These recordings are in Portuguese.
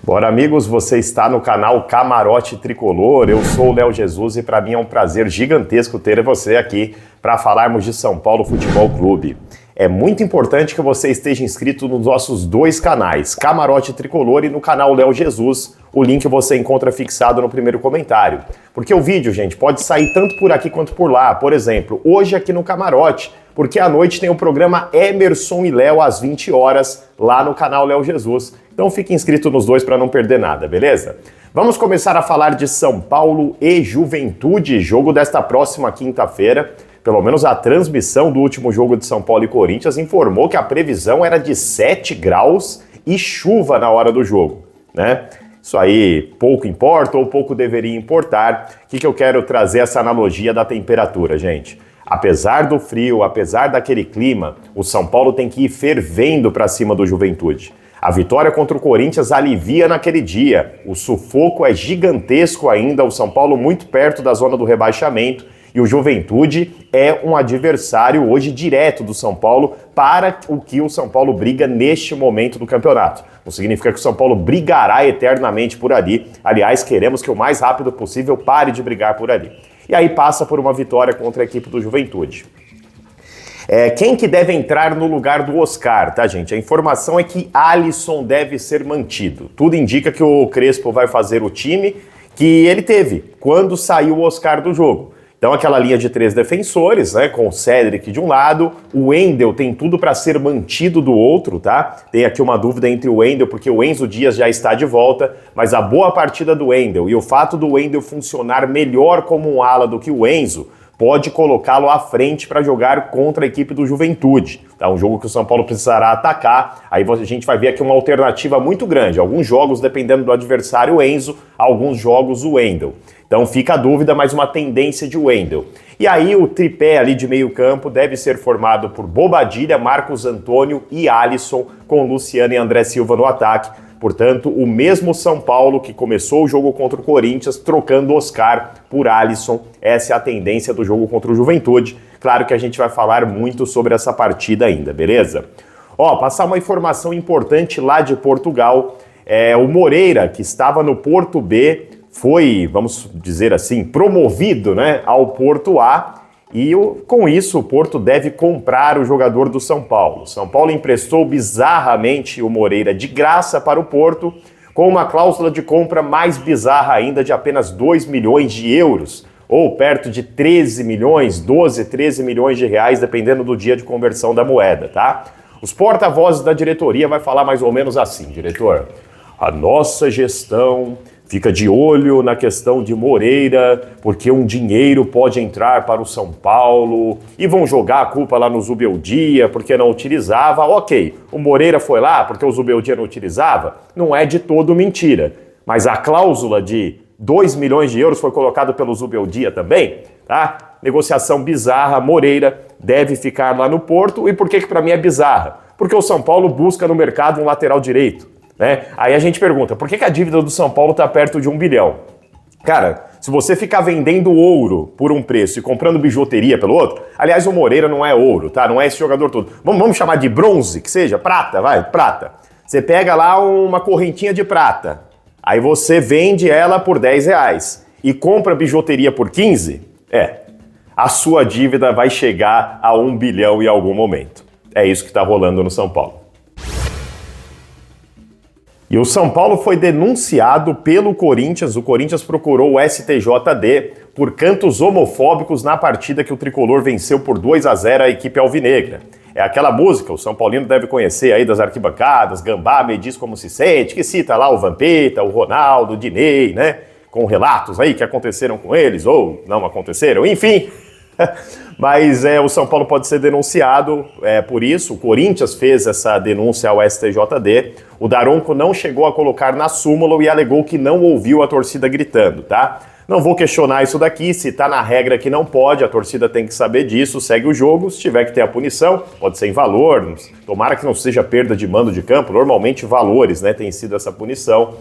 Bora, amigos, você está no canal Camarote Tricolor, eu sou o Léo Jesus e para mim é um prazer gigantesco ter você aqui para falarmos de São Paulo Futebol Clube. É muito importante que você esteja inscrito nos nossos dois canais, Camarote Tricolor e no canal Léo Jesus, o link você encontra fixado no primeiro comentário. Porque o vídeo, gente, pode sair tanto por aqui quanto por lá, por exemplo, hoje aqui no Camarote, porque à noite tem o programa Emerson e Léo às 20 horas lá no canal Léo Jesus. Então fique inscrito nos dois para não perder nada, beleza? Vamos começar a falar de São Paulo e Juventude, jogo desta próxima quinta-feira. Pelo menos a transmissão do último jogo de São Paulo e Corinthians informou que a previsão era de 7 graus e chuva na hora do jogo, né? Isso aí pouco importa ou pouco deveria importar. O que eu quero trazer essa analogia da temperatura, gente? Apesar do frio, apesar daquele clima, o São Paulo tem que ir fervendo para cima do Juventude. A vitória contra o Corinthians alivia naquele dia. O sufoco é gigantesco ainda, o São Paulo muito perto da zona do rebaixamento e o Juventude é um adversário hoje direto do São Paulo para o que o São Paulo briga neste momento do campeonato. Não significa que o São Paulo brigará eternamente por ali. Aliás, queremos que o mais rápido possível pare de brigar por ali. E aí passa por uma vitória contra a equipe do Juventude. Quem que deve entrar no lugar do Oscar, tá, gente? A informação é que Alisson deve ser mantido. Tudo indica que o Crespo vai fazer o time que ele teve quando saiu o Oscar do jogo. Então aquela linha de 3 defensores, né, com o Cédric de um lado, o Wendel tem tudo para ser mantido do outro, tá? Tem aqui uma dúvida entre o Wendel, porque o Enzo Dias já está de volta, mas a boa partida do Wendel e o fato do Wendel funcionar melhor como um ala do que o Enzo pode colocá-lo à frente para jogar contra a equipe do Juventude. Tá? Um jogo que o São Paulo precisará atacar, aí a gente vai ver aqui uma alternativa muito grande. Alguns jogos, dependendo do adversário, o Enzo, alguns jogos o Wendel. Então fica a dúvida, mas uma tendência de Wendel. E aí o tripé ali de meio campo deve ser formado por Bobadilla, Marcos Antônio e Alisson, com Luciano e André Silva no ataque. Portanto, o mesmo São Paulo que começou o jogo contra o Corinthians, trocando Oscar por Alisson. Essa é a tendência do jogo contra o Juventude. Claro que a gente vai falar muito sobre essa partida ainda, beleza? Passar uma informação importante lá de Portugal. O Moreira, que estava no Porto B, foi, vamos dizer assim, promovido, né, ao Porto A. E com isso o Porto deve comprar o jogador do São Paulo. São Paulo emprestou bizarramente o Moreira de graça para o Porto, com uma cláusula de compra mais bizarra ainda de apenas 2 milhões de euros, ou perto de 13 milhões, 12, 13 milhões de reais, dependendo do dia de conversão da moeda, tá? Os porta-vozes da diretoria vai falar mais ou menos assim: diretor, a nossa gestão fica de olho na questão de Moreira, porque um dinheiro pode entrar para o São Paulo e vão jogar a culpa lá no Zubeldia porque não utilizava. Ok, o Moreira foi lá porque o Zubeldia não utilizava? Não é de todo mentira. Mas a cláusula de 2 milhões de euros foi colocada pelo Zubeldia também, tá? Negociação bizarra, Moreira deve ficar lá no Porto. E por que para mim é bizarra? Porque o São Paulo busca no mercado um lateral direito. Né? Aí a gente pergunta, por que a dívida do São Paulo está perto de 1 bilhão? Cara, se você ficar vendendo ouro por um preço e comprando bijuteria pelo outro, aliás, o Moreira não é ouro, tá? Não é esse jogador todo. Vamos chamar de bronze, que seja, prata, vai, prata. Você pega lá uma correntinha de prata, aí você vende ela por 10 reais e compra bijuteria por 15, a sua dívida vai chegar a 1 bilhão em algum momento. É isso que está rolando no São Paulo. E o São Paulo foi denunciado pelo Corinthians. O Corinthians procurou o STJD por cantos homofóbicos na partida que o Tricolor venceu por 2-0 a equipe alvinegra. É aquela música, o São Paulino deve conhecer aí das arquibancadas, Gambá me diz como se sente, que cita lá o Vampeta, o Ronaldo, o Diney, né? Com relatos aí que aconteceram com eles ou não aconteceram, enfim. Mas o São Paulo pode ser denunciado por isso. O Corinthians fez essa denúncia ao STJD. O Daronco não chegou a colocar na súmula e alegou que não ouviu a torcida gritando, tá? Não vou questionar isso daqui, se tá na regra que não pode, a torcida tem que saber disso, segue o jogo, se tiver que ter a punição, pode ser em valor, tomara que não seja perda de mando de campo, normalmente valores, né, tem sido essa punição.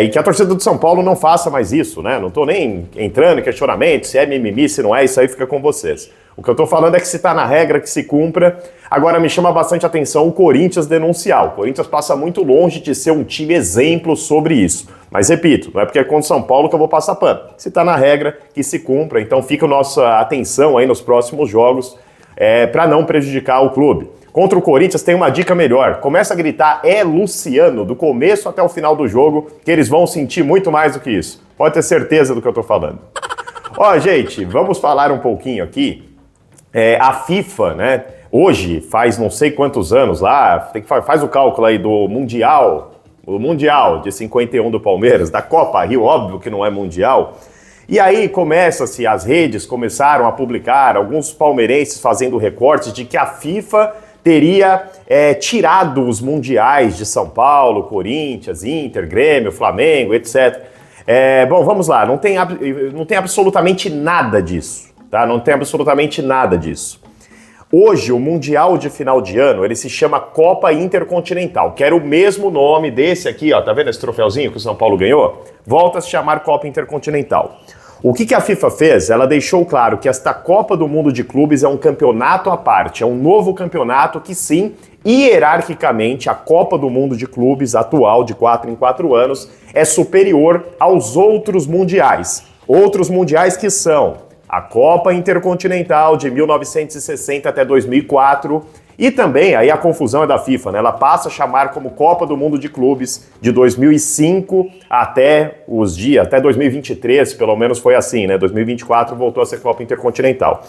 E que a torcida do São Paulo não faça mais isso, né? Não tô nem entrando em questionamento, se é mimimi, se não é, isso aí fica com vocês. O que eu tô falando é que se tá na regra, que se cumpra. Agora me chama bastante atenção o Corinthians denunciar. O Corinthians passa muito longe de ser um time exemplo sobre isso. Mas repito, não é porque é contra o São Paulo que eu vou passar pano. Se tá na regra, que se cumpra. Então fica a nossa atenção aí nos próximos jogos para não prejudicar o clube. Contra o Corinthians tem uma dica melhor. Começa a gritar "é Luciano" do começo até o final do jogo, que eles vão sentir muito mais do que isso. Pode ter certeza do que eu tô falando. Ó, gente, vamos falar um pouquinho aqui. A FIFA, né, hoje faz não sei quantos anos lá, faz o cálculo aí do Mundial de 51 do Palmeiras, da Copa Rio, óbvio que não é Mundial. E aí as redes começaram a publicar, alguns palmeirenses fazendo recortes de que a FIFA teria tirado os mundiais de São Paulo, Corinthians, Inter, Grêmio, Flamengo, etc. Bom, vamos lá, não tem absolutamente nada disso, tá? Não tem absolutamente nada disso. Hoje, o Mundial de final de ano, ele se chama Copa Intercontinental, que era o mesmo nome desse aqui, ó, tá vendo esse troféuzinho que o São Paulo ganhou? Volta a se chamar Copa Intercontinental. O que a FIFA fez? Ela deixou claro que esta Copa do Mundo de Clubes é um campeonato à parte, é um novo campeonato que sim, hierarquicamente, a Copa do Mundo de Clubes atual, de 4 em 4 anos, é superior aos outros mundiais. Outros mundiais que são a Copa Intercontinental de 1960 até 2004, e também, aí a confusão é da FIFA, né? Ela passa a chamar como Copa do Mundo de Clubes de 2005 até 2023, pelo menos foi assim, né? 2024 voltou a ser Copa Intercontinental.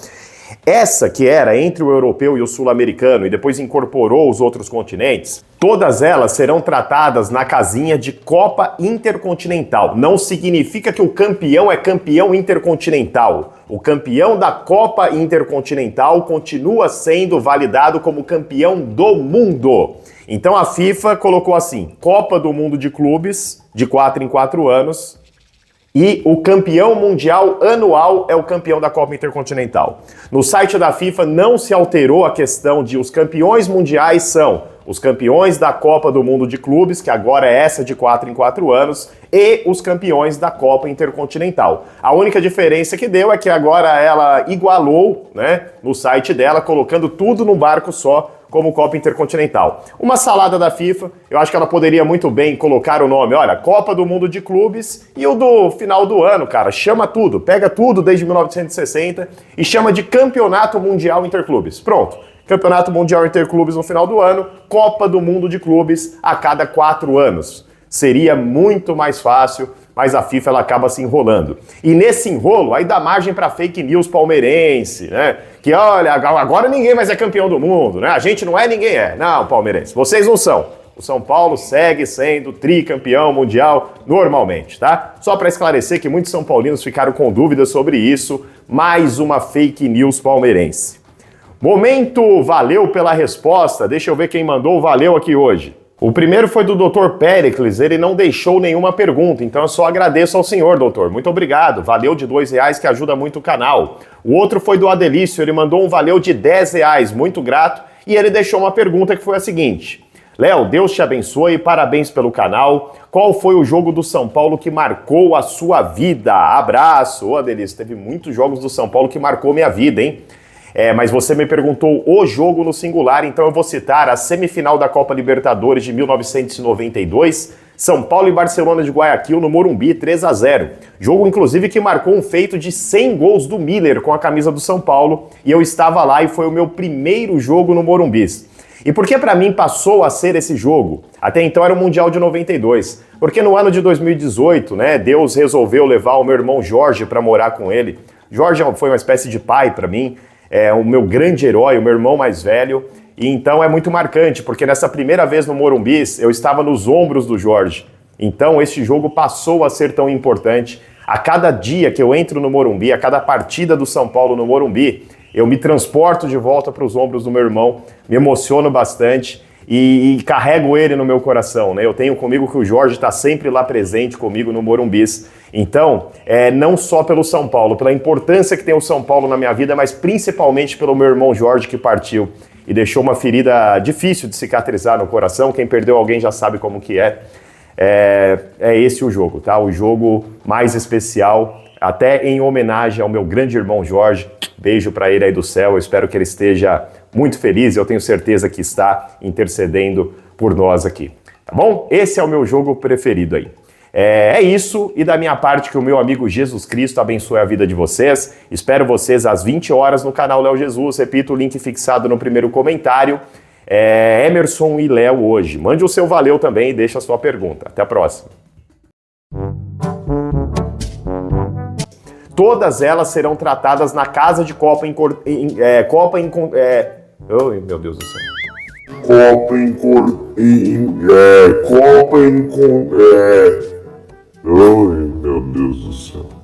Essa que era entre o europeu e o sul-americano e depois incorporou os outros continentes, todas elas serão tratadas na casinha de Copa Intercontinental. Não significa que o campeão é campeão intercontinental. O campeão da Copa Intercontinental continua sendo validado como campeão do mundo. Então a FIFA colocou assim, Copa do Mundo de Clubes, de 4 em 4 anos, e o campeão mundial anual é o campeão da Copa Intercontinental. No site da FIFA não se alterou a questão de os campeões mundiais são os campeões da Copa do Mundo de Clubes, que agora é essa de 4 em 4 anos, e os campeões da Copa Intercontinental. A única diferença que deu é que agora ela igualou, né, no site dela, colocando tudo num barco só, como Copa Intercontinental. Uma salada da FIFA, eu acho que ela poderia muito bem colocar o nome, olha, Copa do Mundo de Clubes e o do final do ano, cara, chama tudo, pega tudo desde 1960 e chama de Campeonato Mundial Interclubes. Pronto, Campeonato Mundial Interclubes no final do ano, Copa do Mundo de Clubes a cada 4 anos. Seria muito mais fácil, mas a FIFA ela acaba se enrolando. E nesse enrolo, aí dá margem para fake news palmeirense, né? Que olha, agora ninguém mais é campeão do mundo, né? A gente não é, ninguém é. Não, palmeirense, vocês não são. O São Paulo segue sendo tricampeão mundial normalmente, tá? Só para esclarecer que muitos são paulinos ficaram com dúvidas sobre isso, mais uma fake news palmeirense. Momento valeu pela resposta, deixa eu ver quem mandou o valeu aqui hoje. O primeiro foi do Dr. Pericles, ele não deixou nenhuma pergunta, então eu só agradeço ao senhor, doutor. Muito obrigado, valeu de R$2 que ajuda muito o canal. O outro foi do Adelício, ele mandou um valeu de R$10, muito grato, e ele deixou uma pergunta que foi a seguinte. Léo, Deus te abençoe, parabéns pelo canal. Qual foi o jogo do São Paulo que marcou a sua vida? Abraço. Ô Adelício, teve muitos jogos do São Paulo que marcou minha vida, hein? Mas você me perguntou o jogo no singular, então eu vou citar a semifinal da Copa Libertadores de 1992, São Paulo e Barcelona de Guayaquil no Morumbi, 3-0. Jogo, inclusive, que marcou um feito de 100 gols do Miller com a camisa do São Paulo, e eu estava lá e foi o meu primeiro jogo no Morumbi. E por que para mim passou a ser esse jogo? Até então era o Mundial de 92. Porque no ano de 2018, né, Deus resolveu levar o meu irmão Jorge para morar com ele. Jorge foi uma espécie de pai para mim, é o meu grande herói, o meu irmão mais velho. E então é muito marcante, porque nessa primeira vez no Morumbi, eu estava nos ombros do Jorge. Então este jogo passou a ser tão importante. A cada dia que eu entro no Morumbi, a cada partida do São Paulo no Morumbi, eu me transporto de volta para os ombros do meu irmão, me emociono bastante e carrego ele no meu coração, né? Eu tenho comigo que o Jorge está sempre lá presente comigo no Morumbi. Então, não só pelo São Paulo, pela importância que tem o São Paulo na minha vida, mas principalmente pelo meu irmão Jorge que partiu e deixou uma ferida difícil de cicatrizar no coração. Quem perdeu alguém já sabe como que é. É esse o jogo, tá? O jogo mais especial, até em homenagem ao meu grande irmão Jorge. Beijo para ele aí do céu, eu espero que ele esteja muito feliz, eu tenho certeza que está intercedendo por nós aqui. Tá bom? Esse é o meu jogo preferido aí. É isso, e da minha parte que o meu amigo Jesus Cristo abençoe a vida de vocês. Espero vocês às 20 horas no canal Léo Jesus, repito, o link fixado no primeiro comentário. Emerson e Léo hoje. Mande o seu valeu também e deixa a sua pergunta. Até a próxima. Todas elas serão tratadas na casa de Copa em... Oh, meu Deus do céu. Ai, meu Deus do céu.